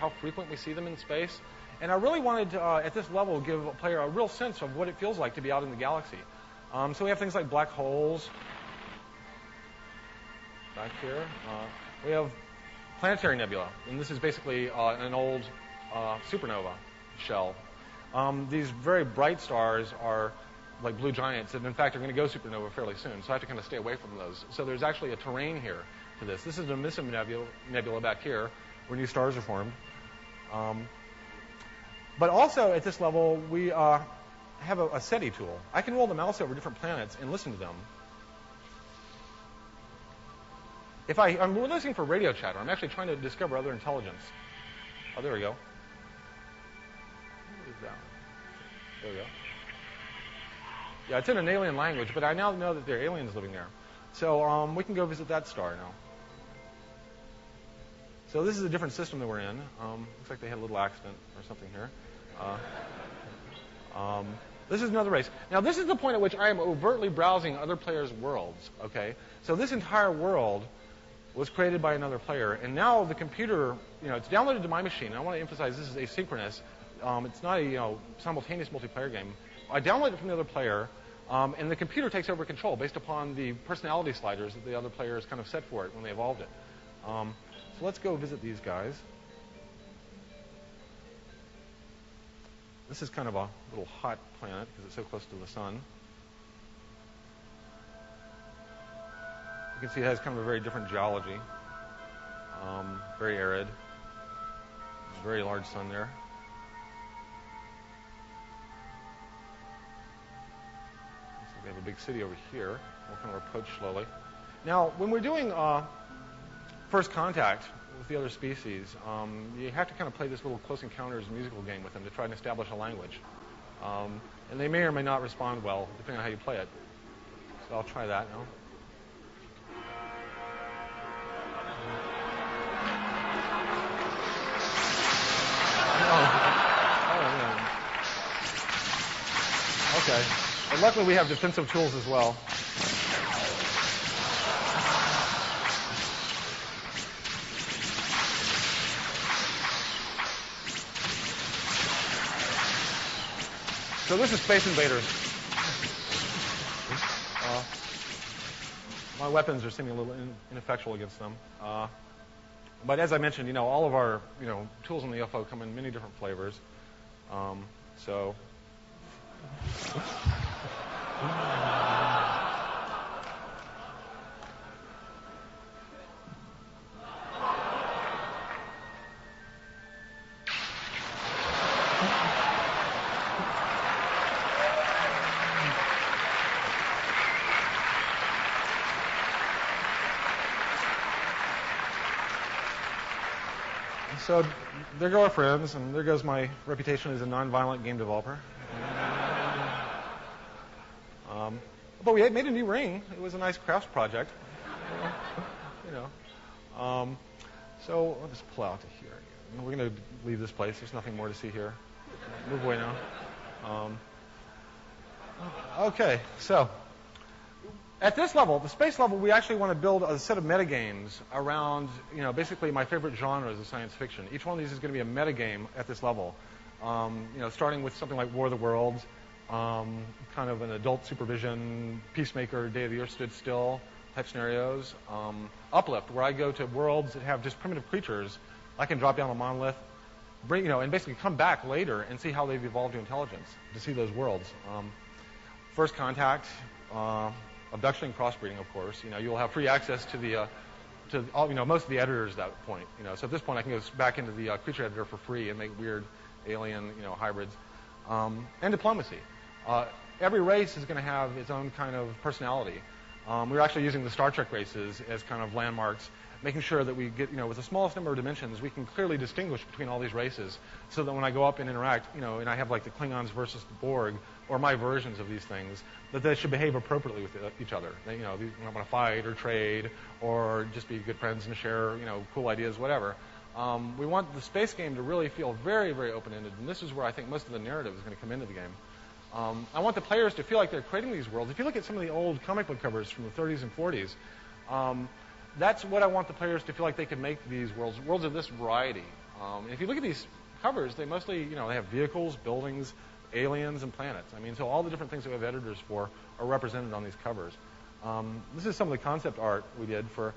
how frequent we see them in space. And I really wanted to, at this level, give a player a real sense of what it feels like to be out in the galaxy. So we have things like black holes back here. We have planetary nebula, and this is basically an old supernova shell. These very bright stars are like blue giants, and in fact are going to go supernova fairly soon, so I have to kind of stay away from those. So there's actually a terrain here for this. This is the Mission Nebula back here, where new stars are formed. But also at this level, we have a SETI tool. I can roll the mouse over different planets and listen to them. If I'm listening for radio chatter, I'm actually trying to discover other intelligence. Oh, there we go. What is that? There we go. Yeah, it's in an alien language, but I now know that there are aliens living there. So we can go visit that star now. So this is a different system that we're in. Looks like they had a little accident or something here. This is another race. Now, this is the point at which I am overtly browsing other players' worlds. Okay, so this entire world was created by another player, and now the computer, it's downloaded to my machine. I want to emphasize this is asynchronous. It's not a simultaneous multiplayer game. I download it from the other player, and the computer takes over control based upon the personality sliders that the other player has kind of set for it when they evolved it. So let's go visit these guys. This is kind of a little hot planet because it's so close to the sun. You can see it has kind of a very different geology. Very arid. Very large sun there. Looks like we have a big city over here. We'll kind of approach slowly. Now, when we're doing first contact with the other species, you have to kind of play this little Close Encounters musical game with them to try and establish a language. And they may or may not respond well, depending on how you play it. So I'll try that now. Okay. And luckily we have defensive tools as well. So this is Space Invaders. My weapons are seeming a little ineffectual against them. But as I mentioned, all of our tools in the UFO come in many different flavors. So. So there go our friends, and there goes my reputation as a nonviolent game developer. But we made a new ring. It was a nice crafts project. So I'll just pull out to here. We're going to leave this place. There's nothing more to see here. Move away now. Okay, so at this level, the space level, we actually want to build a set of metagames around, basically my favorite genres of science fiction. Each one of these is going to be a metagame at this level. Starting with something like War of the Worlds, kind of an adult supervision, Peacemaker, Day of the Earth Stood Still type scenarios. Uplift, where I go to worlds that have just primitive creatures. I can drop down a monolith, and basically come back later and see how they've evolved to intelligence to see those worlds. First Contact, abduction and crossbreeding, of course. You'll have free access to the most of the editors at that point. So at this point, I can go back into the creature editor for free and make weird alien, hybrids. And diplomacy. Every race is going to have its own kind of personality. We're actually using the Star Trek races as kind of landmarks, making sure that we get, with the smallest number of dimensions, we can clearly distinguish between all these races, so that when I go up and interact, and I have like the Klingons versus the Borg, or my versions of these things, that they should behave appropriately with each other. They don't want to fight or trade or just be good friends and share, cool ideas, whatever. We want the space game to really feel very, very open-ended, and this is where I think most of the narrative is going to come into the game. I want the players to feel like they're creating these worlds. If you look at some of the old comic book covers from the 30s and 40s, that's what I want the players to feel like they can make these worlds of this variety. If you look at these covers, they mostly, they have vehicles, buildings, aliens, and planets. I mean, so all the different things that we have editors for are represented on these covers. This is some of the concept art we did for